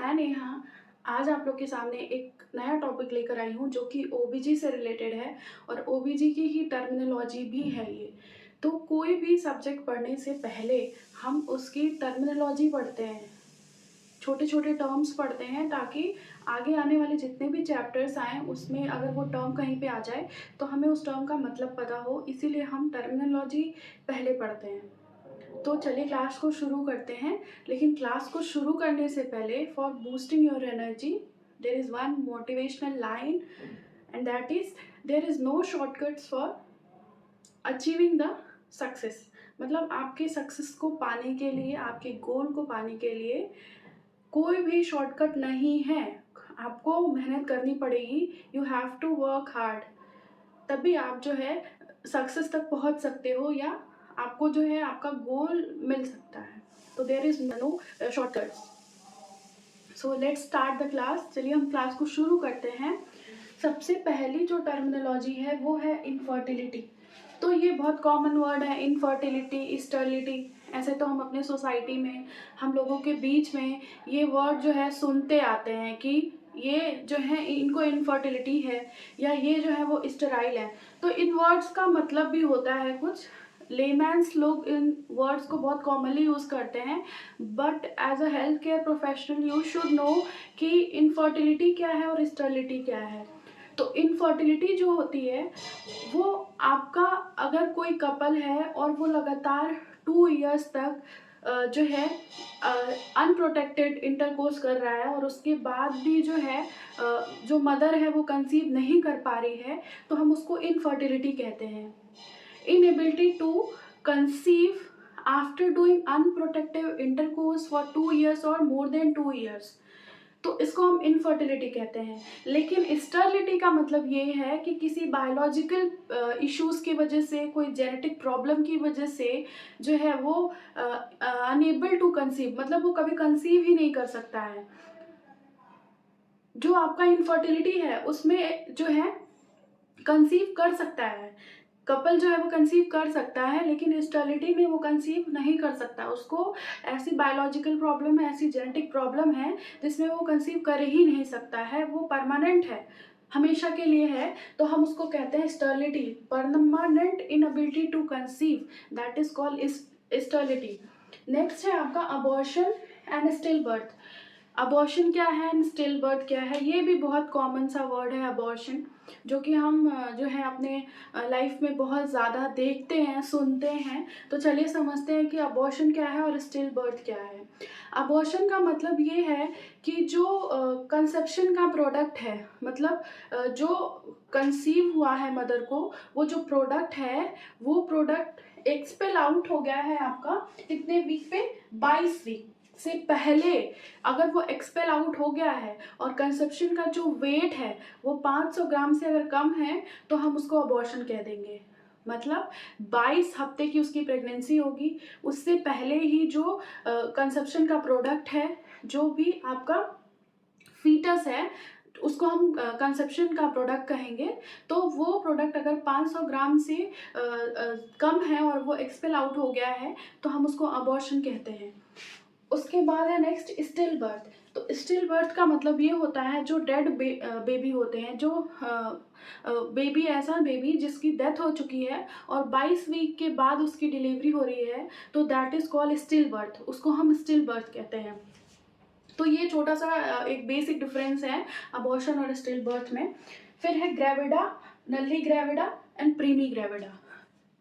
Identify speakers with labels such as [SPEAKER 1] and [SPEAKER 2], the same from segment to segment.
[SPEAKER 1] मैं नेहा आज आप लोग के सामने एक नया टॉपिक लेकर आई हूँ जो कि ओबीजी से रिलेटेड है और ओबीजी की ही टर्मिनोलॉजी भी है ये। तो कोई भी सब्जेक्ट पढ़ने से पहले हम उसकी टर्मिनोलॉजी पढ़ते हैं, छोटे छोटे टर्म्स पढ़ते हैं ताकि आगे आने वाले जितने भी चैप्टर्स आएँ उसमें अगर वो टर्म कहीं पे आ जाए तो हमें उस टर्म का मतलब पता हो, इसीलिए हम टर्मिनोलॉजी पहले पढ़ते हैं। तो चलिए क्लास को शुरू करते हैं। लेकिन क्लास को शुरू करने से पहले for boosting your energy there is one motivational line and that is there is no shortcuts for achieving the success. मतलब आपके सक्सेस को पाने के लिए, आपके गोल को पाने के लिए कोई भी शॉर्टकट नहीं है। आपको मेहनत करनी पड़ेगी। You have to work hard, तभी आप जो है सक्सेस तक पहुंच सकते हो या आपको जो है आपका गोल मिल सकता है। तो there is no shortcuts. So let's start the class. चलिए हम क्लास को शुरू करते हैं। सबसे पहली जो टर्मिनोलॉजी है वो है इनफर्टिलिटी। तो ये बहुत कॉमन वर्ड है, इनफर्टिलिटी, स्टर्लिटी। ऐसे तो हम अपने सोसाइटी में, हम लोगों के बीच में ये वर्ड जो है सुनते आते हैं कि ये जो है इनको इनफर्टिलिटी है या ये जो है वो स्टेराइल है। तो इन वर्ड्स का मतलब भी होता है कुछ। लेमैन्स लोग इन वर्ड्स को बहुत कॉमनली यूज़ करते हैं, but as a health care professional you should know कि इनफर्टिलिटी क्या है और स्टेरिलिटी क्या है। तो इनफर्टिलिटी जो होती है वो आपका, अगर कोई कपल है और वो लगातार 2 इयर्स तक जो है अनप्रोटेक्टेड इंटरकोर्स कर रहा है और उसके बाद भी जो है जो मदर है वो कंसीव नहीं कर पा रही है, तो हम उसको इनफर्टिलिटी कहते हैं। Inability to conceive after doing unprotective intercourse for 2 years और मोर देन 2 इयर्स, तो इसको हम इनफर्टिलिटी कहते हैं। लेकिन स्टर्लिटी का मतलब ये है कि किसी बायोलॉजिकल इश्यूज़ की वजह से, कोई जेनेटिक प्रॉब्लम की वजह से जो है वो अनएबल टू कंसीव, मतलब वो कभी कंसीव ही नहीं कर सकता है। जो आपका इनफर्टिलिटी है उसमें जो है कंसीव कर सकता है, कपल जो है वो कंसीव कर सकता है, लेकिन स्टेरिलिटी में वो कंसीव नहीं कर सकता। उसको ऐसी बायोलॉजिकल प्रॉब्लम है, ऐसी जेनेटिक प्रॉब्लम है जिसमें वो कंसीव कर ही नहीं सकता है, वो परमानेंट है, हमेशा के लिए है। तो हम उसको कहते हैं sterility, permanent inability to conceive, that is called sterility. Next है आपका abortion and still birth. Abortion क्या है एंड स्टिल बर्थ क्या है, ये भी बहुत कॉमन सा वर्ड है अबॉर्शन, जो कि हम जो है अपने लाइफ में बहुत ज़्यादा देखते हैं, सुनते हैं। तो चलिए समझते हैं कि अबॉर्शन क्या है और स्टिल बर्थ क्या है। अबॉर्शन का मतलब ये है कि जो कंसेप्शन का प्रोडक्ट है, मतलब जो कंसीव हुआ है मदर को, वो जो प्रोडक्ट है वो प्रोडक्ट एक्सपेल आउट हो गया है आपका कितने वीक पे, 22 वीक से पहले। अगर वो एक्सपेल आउट हो गया है और कंसेप्शन का जो वेट है वो 500 ग्राम से अगर कम है तो हम उसको अबॉर्शन कह देंगे। मतलब 22 हफ्ते की उसकी प्रेगनेंसी होगी, उससे पहले ही जो कंसेप्शन का प्रोडक्ट है, जो भी आपका फीटस है, उसको हम कंसेप्शन का प्रोडक्ट कहेंगे। तो वो प्रोडक्ट अगर 500 ग्राम से कम है और वो एक्सपेल आउट हो गया है तो हम उसको अबॉर्शन कहते हैं। उसके बाद है नेक्स्ट स्टिल बर्थ। तो स्टिल बर्थ का मतलब ये होता है जो डेड बेबी होते हैं, जो बेबी, ऐसा बेबी जिसकी डेथ हो चुकी है और 22 वीक के बाद उसकी डिलीवरी हो रही है, तो that is called still birth, उसको हम स्टिल बर्थ कहते हैं। तो ये छोटा सा एक बेसिक डिफरेंस है अबॉर्शन और स्टिल बर्थ में। फिर है gravida, nalli gravida and प्रीमी gravida.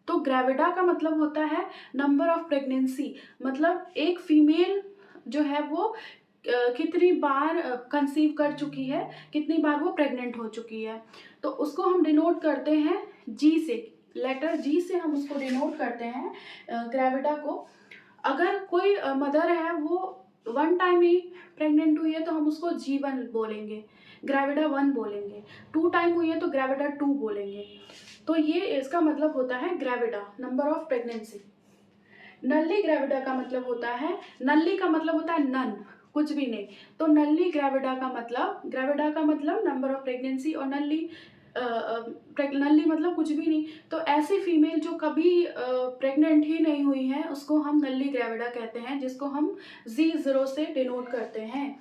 [SPEAKER 1] तो ग्रेविडा का मतलब होता है नंबर ऑफ प्रेगनेंसी, मतलब एक फीमेल जो है वो कितनी बार कंसीव कर चुकी है, कितनी बार वो प्रेग्नेंट हो चुकी है। तो उसको हम डिनोट करते हैं जी से, लेटर जी से हम उसको डिनोट करते हैं ग्रेविडा को। अगर कोई मदर है वो 1 टाइम ही प्रेग्नेंट हुई है तो हम उसको G1 बोलेंगे, ग्रेविडा 1 बोलेंगे। 2 टाइम हुई है तो ग्रेविडा 2 बोलेंगे। तो ये इसका मतलब होता है gravida, number of pregnancy. Nulligravida का मतलब होता है, नल्ली का मतलब होता है नन, कुछ भी नहीं। तो नल्ली ग्रेविडा का मतलब, ग्रेविडा का मतलब नंबर ऑफ प्रेगनेंसी और नल्ली नल्ली मतलब कुछ भी नहीं। तो ऐसी फीमेल जो कभी प्रेग्नेंट ही नहीं हुई है उसको हम नल्ली ग्रेविडा कहते हैं, जिसको हम Z0 से डिनोट करते हैं।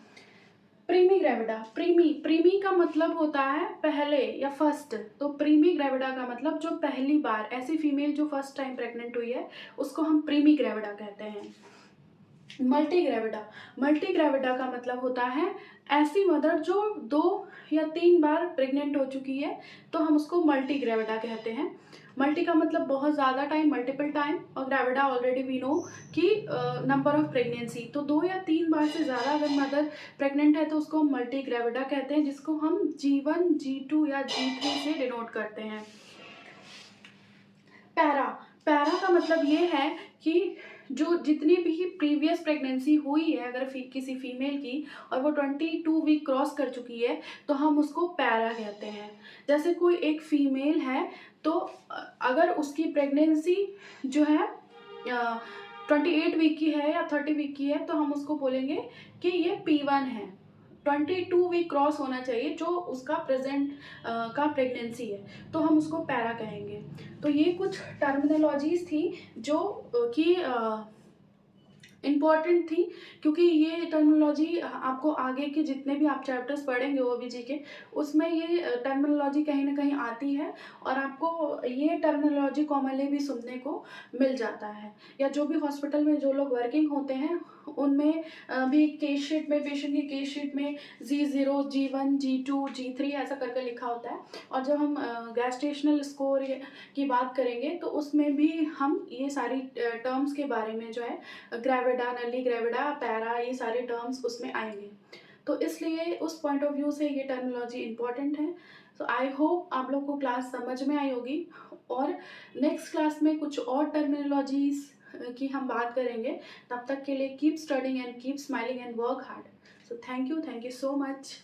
[SPEAKER 1] प्रीमी ग्रेविडा, प्रीमी का मतलब होता है पहले या फर्स्ट, तो प्रीमी ग्रेविडा का मतलब जो पहली बार, ऐसी फीमेल जो फर्स्ट टाइम प्रेग्नेंट हुई है उसको हम प्रीमी ग्रेविडा कहते हैं। मल्टी ग्रेविडा का मतलब होता है ऐसी मदर जो 2 या 3 बार प्रेग्नेंट हो चुकी है, तो हम उसको मल्टी ग्रेविडा कहते हैं। मल्टी का मतलब बहुत ज़्यादा टाइम, मल्टीपल टाइम, और ग्रेविडा ऑलरेडी वी नो कि नंबर ऑफ प्रेगनेंसी, तो 2 या 3 बार से ज़्यादा अगर मदर प्रेग्नेंट है तो उसको हम मल्टी ग्रेविडा कहते हैं, जिसको हम G1, G2 या G3 से डिनोट करते हैं। पैरा, पैरा का मतलब ये है कि जो जितनी भी प्रीवियस प्रेगनेंसी हुई है अगर किसी फीमेल की और वो 22 वीक क्रॉस कर चुकी है, तो हम उसको पैरा कहते हैं। जैसे कोई एक फीमेल है तो अगर उसकी प्रेगनेंसी जो है 28 वीक की है या 30 वीक की है, तो हम उसको बोलेंगे कि ये P1 है। 22 वीक क्रॉस होना चाहिए जो उसका प्रेजेंट का प्रेगनेंसी है, तो हम उसको पैरा कहेंगे। तो ये कुछ टर्मिनोलॉजीज थी जो कि इम्पॉर्टेंट थी, क्योंकि ये टर्मिनोलॉजी आपको आगे के जितने भी आप चैप्टर्स पढ़ेंगे ओबीजी के, उसमें ये टर्मिनोलॉजी कहीं ना कहीं आती है और आपको ये टर्मिनोलॉजी कॉमनली भी सुनने को मिल जाता है। या जो भी हॉस्पिटल में जो लोग वर्किंग होते हैं उनमें भी केस शीट में, पेशेंट की केस शीट में G0, G1, G2, G3 ऐसा करके लिखा होता है। और जब हम गैस्ट्रेशनल स्कोर की बात करेंगे तो उसमें भी हम ये सारी टर्म्स के बारे में जो है ग्रेविडा, नली ग्रेविडा, पैरा, ये सारे टर्म्स उसमें आएंगे। तो इसलिए उस पॉइंट ऑफ व्यू से ये टर्मिनोलॉजी इंपॉर्टेंट है। सो आई होप आप लोग को क्लास समझ में आई होगी, और नेक्स्ट क्लास में कुछ और टर्मिनोलॉजीज की हम बात करेंगे। तब तक के लिए keep studying and keep smiling and work hard. So thank you so much.